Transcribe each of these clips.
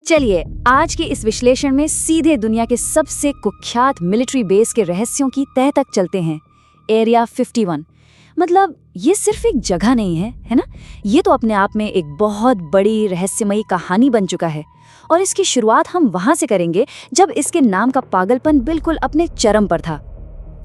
चलिए आज के इस विश्लेषण में सीधे दुनिया के सबसे कुख्यात मिलिट्री बेस के रहस्यों की तह तक चलते हैं। एरिया 51 मतलब ये सिर्फ एक जगह नहीं है ना? ये तो अपने आप में एक बहुत बड़ी रहस्यमयी कहानी बन चुका है। और इसकी शुरुआत हम वहां से करेंगे जब इसके नाम का पागलपन बिल्कुल अपने चरम पर था।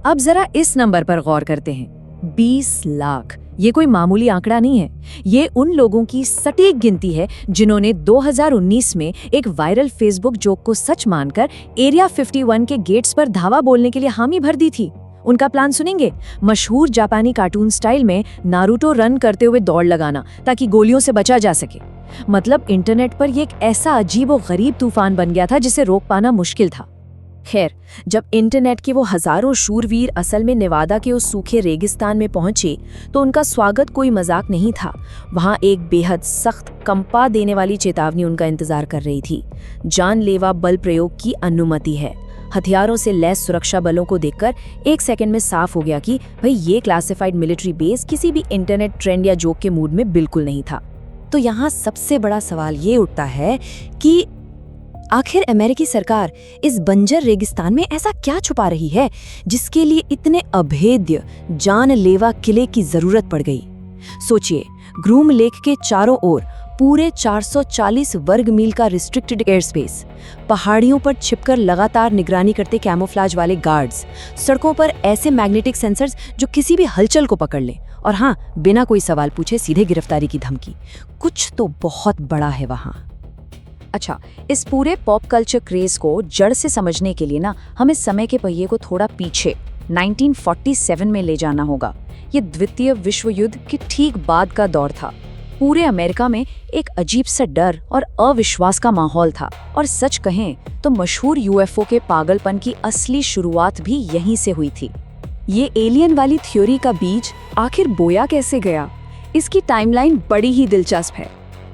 अब जरा इस नंबर पर गौर करते हैं, 20 लाख। ये कोई मामूली आंकड़ा नहीं है। ये उन लोगों की सटीक गिनती है जिन्होंने 2019 में एक वायरल फेसबुक जोक को सच मानकर एरिया 51 के गेट्स पर धावा बोलने के लिए हामी भर दी थी। उनका प्लान सुनेंगे? मशहूर जापानी कार्टून स्टाइल में नारुतो रन करते हुए दौड़ लगाना ताकि गोलियों से बचा जा सके। मतलब इंटरनेट पर ये एक ऐसा अजीब और गरीब तूफान बन गया था जिसे रोक पाना मुश्किल था। खैर, जब इंटरनेट के वो हजारों शूरवीर असल में नेवादा के उस सूखे रेगिस्तान में पहुंचे तो उनका स्वागत कोई मजाक नहीं था। वहां एक बेहद सख्त, कंपा देने वाली चेतावनी उनका इंतजार कर रही थी। जानलेवा बल प्रयोग की अनुमति है। हथियारों से लैस सुरक्षा बलों को देखकर एक सेकंड में साफ हो गया कि भाई ये क्लासिफाइड मिलिट्री बेस किसी भी इंटरनेट ट्रेंड या जोक के मूड में बिल्कुल नहीं था। तो यहाँ सबसे बड़ा सवाल ये उठता है कि आखिर अमेरिकी सरकार इस बंजर रेगिस्तान में ऐसा क्या छुपा रही है जिसके लिए इतने अभेद्य जानलेवा किले की जरूरत पड़ गई। सोचिए, ग्रूम लेक के चारों ओर पूरे 440 वर्ग मील का रिस्ट्रिक्टेड एयर स्पेस, पहाड़ियों पर छिपकर लगातार निगरानी करते कैमोफ्लाज वाले गार्ड्स, सड़कों पर ऐसे मैग्नेटिक सेंसर्स जो किसी भी हलचल को पकड़ लें, और हाँ, बिना कोई सवाल पूछे सीधे गिरफ्तारी की धमकी। कुछ तो बहुत बड़ा है वहाँ। अच्छा, इस पूरे पॉप कल्चर क्रेज को जड़ से समझने के लिए ना हमें समय के पहिए को थोड़ा पीछे 1947 में ले जाना होगा। ये द्वितीय विश्व युद्ध के ठीक बाद का दौर था। पूरे अमेरिका में एक अजीब सा डर और अविश्वास का माहौल था, और सच कहें तो मशहूर यूएफओ के पागलपन की असली शुरुआत भी यहीं से हुई थी। ये एलियन वाली थ्योरी का बीज आखिर बोया कैसे गया, इसकी टाइमलाइन बड़ी ही दिलचस्प है।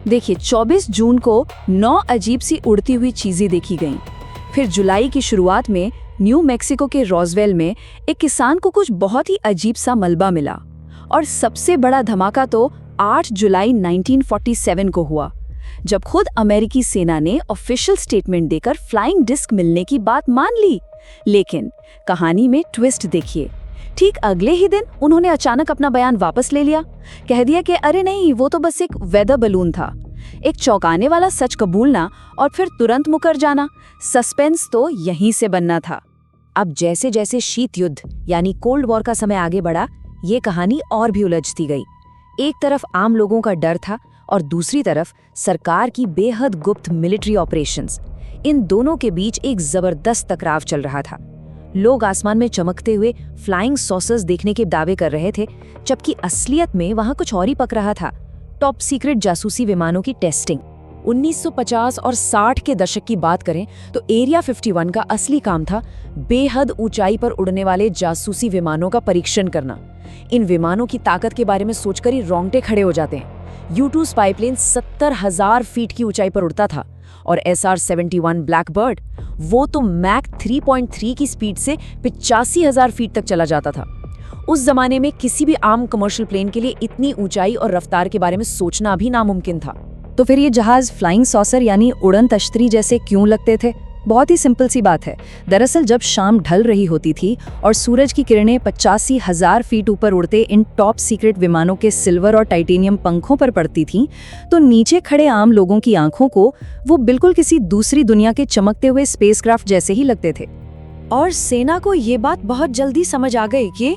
देखिए, 24 जून को 9 अजीब सी उड़ती हुई चीजें देखी गईं। फिर जुलाई की शुरुआत में न्यू मैक्सिको के रोजवेल में एक किसान को कुछ बहुत ही अजीब सा मलबा मिला। और सबसे बड़ा धमाका तो 8 जुलाई 1947 को हुआ, जब खुद अमेरिकी सेना ने ऑफिशियल स्टेटमेंट देकर फ्लाइंग डिस्क मिलने की बात मान ली। लेकिन कहानी में ट्विस्ट देखिए, ठीक अगले ही दिन उन्होंने अचानक अपना बयान वापस ले लिया। कह दिया कि अरे नहीं, वो तो बस एक वेदर बलून था। एक चौंकाने वाला सच कबूलना और फिर तुरंत मुकर जाना। सस्पेंस तो यहीं से बनना था। अब जैसे जैसे शीत युद्ध यानी कोल्ड वॉर का समय आगे बढ़ा, ये कहानी और भी उलझती गई। एक तरफ आम लोगों का डर था और दूसरी तरफ सरकार की बेहद गुप्त मिलिट्री ऑपरेशंस। इन दोनों के बीच एक जबरदस्त टकराव चल रहा था। लोग आसमान में चमकते हुए फ्लाइंग सॉसर्स देखने के दावे कर रहे थे, जबकि असलियत में वहां कुछ और ही पक रहा था। टॉप सीक्रेट जासूसी विमानों की टेस्टिंग। 1950 और 60 के दशक की बात करें तो एरिया 51 का असली काम था बेहद ऊंचाई पर उड़ने वाले जासूसी विमानों का परीक्षण करना। इन विमानों की ताकत के बारे में सोचकर ही रोंगटे खड़े हो जाते हैं। U-2 स्पाईप्लेन 70,000 फीट की ऊंचाई पर उड़ता था, और SR-71 ब्लैकबर्ड वो तो मैक 3.3 की स्पीड से 85,000 फीट तक चला जाता था। उस जमाने में किसी भी आम कमर्शियल प्लेन के लिए इतनी ऊंचाई और रफ्तार के बारे में सोचना भी नामुमकिन था। तो फिर ये जहाज फ्लाइंग सॉसर यानी उड़न तश्तरी जैसे क्यों लगते थे? बहुत ही सिंपल सी बात है। दरअसल जब शाम ढल रही होती थी और सूरज की किरणें 85,000 फीट ऊपर उड़ते इन टॉप सीक्रेट विमानों के सिल्वर और टाइटेनियम पंखों पर पड़ती थीं, तो नीचे खड़े आम लोगों की आंखों को वो बिल्कुल किसी दूसरी दुनिया के चमकते हुए स्पेसक्राफ्ट जैसे ही लगते थे। और सेना को ये बात बहुत जल्दी समझ आ गई कि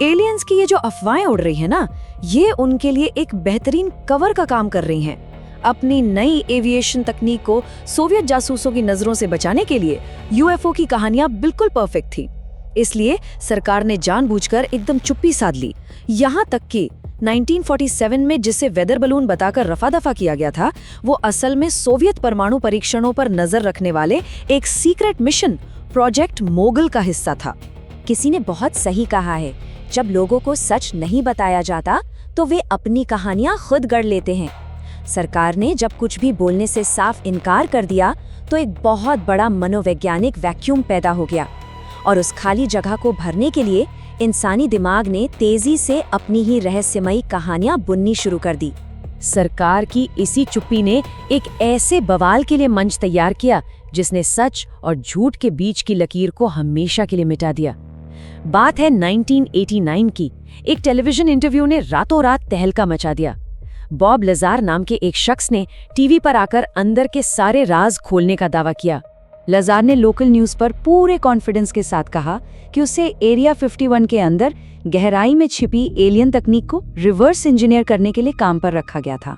एलियंस की ये जो अफवाहें उड़ रही है ना, ये उनके लिए एक बेहतरीन कवर का काम कर रही हैं। अपनी नई एविएशन तकनीक को सोवियत जासूसों की नजरों से बचाने के लिए यूएफओ की कहानियां बिल्कुल परफेक्ट थी। इसलिए सरकार ने जानबूझकर एकदम चुप्पी साध ली। यहाँ तक कि 1947 में जिसे वेदर बलून बताकर रफा दफा किया गया था, वो असल में सोवियत परमाणु परीक्षणों पर नजर रखने वाले एक सीक्रेट मिशन प्रोजेक्ट मोगल का हिस्सा था। किसी ने बहुत सही कहा है, जब लोगों को सच नहीं बताया जाता तो वे अपनी कहानियां खुद गढ़ लेते हैं। सरकार ने जब कुछ भी बोलने से साफ इनकार कर दिया तो एक बहुत बड़ा मनोवैज्ञानिक वैक्यूम पैदा हो गया, और उस खाली जगह को भरने के लिए इंसानी दिमाग ने तेजी से अपनी ही रहस्यमयी कहानियां बुननी शुरू कर दी। सरकार की इसी चुप्पी ने एक ऐसे बवाल के लिए मंच तैयार किया जिसने सच और झूठ के बीच की लकीर को हमेशा के लिए मिटा दिया। बात है 1989 की। एक टेलीविजन इंटरव्यू ने रातों रात तहलका मचा दिया। बॉब लजार नाम के एक शख्स ने टीवी पर आकर अंदर के सारे राज खोलने का दावा किया। लजार ने लोकल न्यूज़ पर पूरे कॉन्फिडेंस के साथ कहा कि उसे एरिया 51 के अंदर गहराई में छिपी एलियन तकनीक को रिवर्स इंजीनियर करने के लिए काम पर रखा गया था।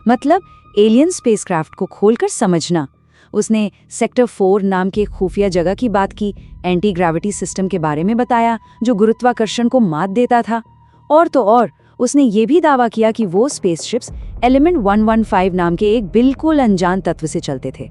मतलब एलियन स्पेसक्राफ्ट को खोलकर समझना। उसने सेक्टर 4 नाम के खुफिया जगह की बात की, एंटी ग्रेविटी सिस्टम के बारे में बताया जो गुरुत्वाकर्षण को मात देता था। और तो और उसने ये भी दावा किया कि वो स्पेसशिप्स एलिमेंट 115 नाम के एक बिल्कुल अनजान तत्व से चलते थे।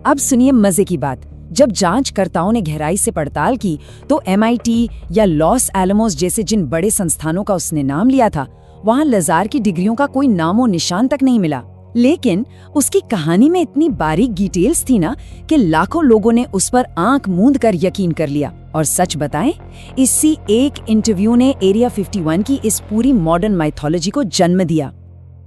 अब सुनिए मजे की बात। जब जांचकर्ताओं ने गहराई से पड़ताल की तो MIT या लॉस एलमोस जैसे जिन बड़े संस्थानों का उसने नाम लिया था, वहां लजार की डिग्रियों का कोई नामो निशान तक नहीं मिला। लेकिन उसकी कहानी में इतनी बारीक डिटेल्स थी ना कि लाखों लोगों ने उस पर आंख मूंद कर यकीन कर लिया। और सच बताएं, इसी एक इंटरव्यू ने एरिया 51 की इस पूरी मॉडर्न माइथोलॉजी को जन्म दिया।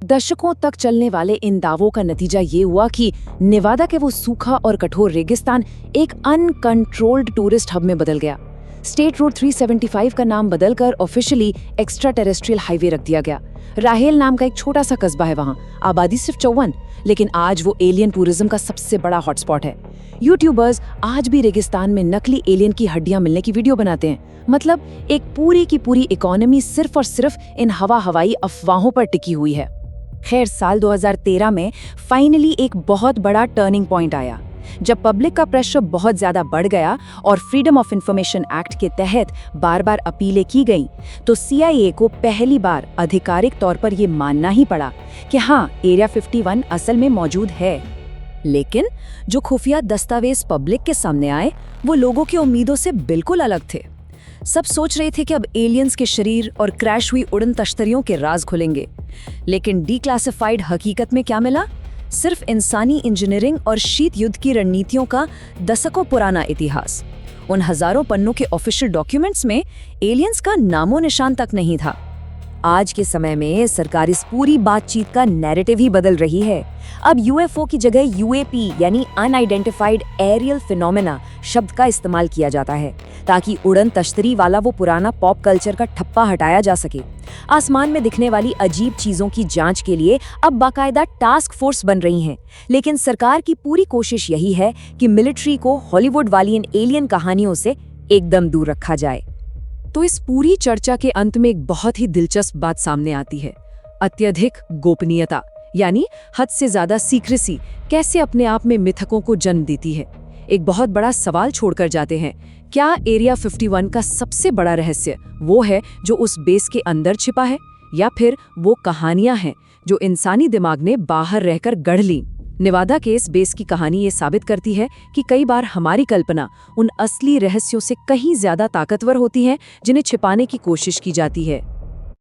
दशकों तक चलने वाले इन दावों का नतीजा ये हुआ कि नेवादा के वो सूखा और कठोर रेगिस्तान एक अनकंट्रोल्ड टूरिस्ट हब में बदल गया। स्टेट रोड 375 का नाम बदलकर ऑफिशियली एक्स्ट्रा टेरेस्ट्रियल हाईवे रख दिया गया। राहेल नाम का एक छोटा सा कस्बा है वहाँ, आबादी सिर्फ 54, लेकिन आज वो एलियन टूरिज्म का सबसे बड़ा हॉटस्पॉट है। यूट्यूबर्स आज भी रेगिस्तान में नकली एलियन की हड्डियां मिलने की वीडियो बनाते हैं। मतलब एक पूरी की पूरी इकोनॉमी सिर्फ और सिर्फ इन हवाई अफवाहों पर टिकी हुई है। खैर, साल 2013 में फाइनली एक बहुत बड़ा टर्निंग पॉइंट आया, जब पब्लिक का प्रेशर बहुत ज्यादा बढ़ गया और फ्रीडम ऑफ इंफॉर्मेशन एक्ट के तहत बार बार अपीलें की गईं, तो CIA को पहली बार आधिकारिक तौर पर यह मानना ही पड़ा कि हाँ, एरिया 51 असल में मौजूद है। लेकिन जो खुफिया दस्तावेज पब्लिक के सामने आए, वो लोगों की उम्मीदों से बिल्कुल अलग थे। सब सोच रहे थे कि अब एलियंस के शरीर और क्रैश हुई उड़न तश्तरियों के राज खुलेंगे, लेकिन डीक्लासिफाइड हकीकत में क्या मिला? सिर्फ इंसानी इंजीनियरिंग और शीत युद्ध की रणनीतियों का दशकों पुराना इतिहास। उन हजारों पन्नों के ऑफिशियल डॉक्यूमेंट्स में एलियंस का नामो निशान तक नहीं था। आज के समय में सरकार इस पूरी बातचीत का नैरेटिव ही बदल रही है। अब UFO की जगह UAP यानी अनआइडेंटिफाइड एरियल फिनोमेना शब्द का इस्तेमाल किया जाता है, ताकि उड़न तश्तरी वाला वो पुराना पॉप कल्चर का ठप्पा हटाया जा सके। आसमान में दिखने वाली अजीब चीजों की जांच के लिए अब बाकायदा टास्क फोर्स बन रही हैं, लेकिन सरकार की पूरी कोशिश यही है कि मिलिट्री को हॉलीवुड वाली इन एलियन कहानियों से एकदम दूर रखा जाए। तो इस पूरी चर्चा के अंत में एक बहुत ही दिलचस्प बात सामने आती है। अत्यधिक गोपनीयता यानी हद से ज्यादा सीक्रेसी कैसे अपने आप में मिथकों को जन्म देती है। एक बहुत बड़ा सवाल छोड़कर जाते हैं, क्या एरिया 51 का सबसे बड़ा रहस्य वो है जो उस बेस के अंदर छिपा है, या फिर वो कहानियां हैं जो इंसानी दिमाग ने बाहर रहकर गढ़ ली? नेवादा के इस बेस की कहानी ये साबित करती है कि कई बार हमारी कल्पना उन असली रहस्यों से कहीं ज्यादा ताकतवर होती है जिन्हें छिपाने की कोशिश की जाती है।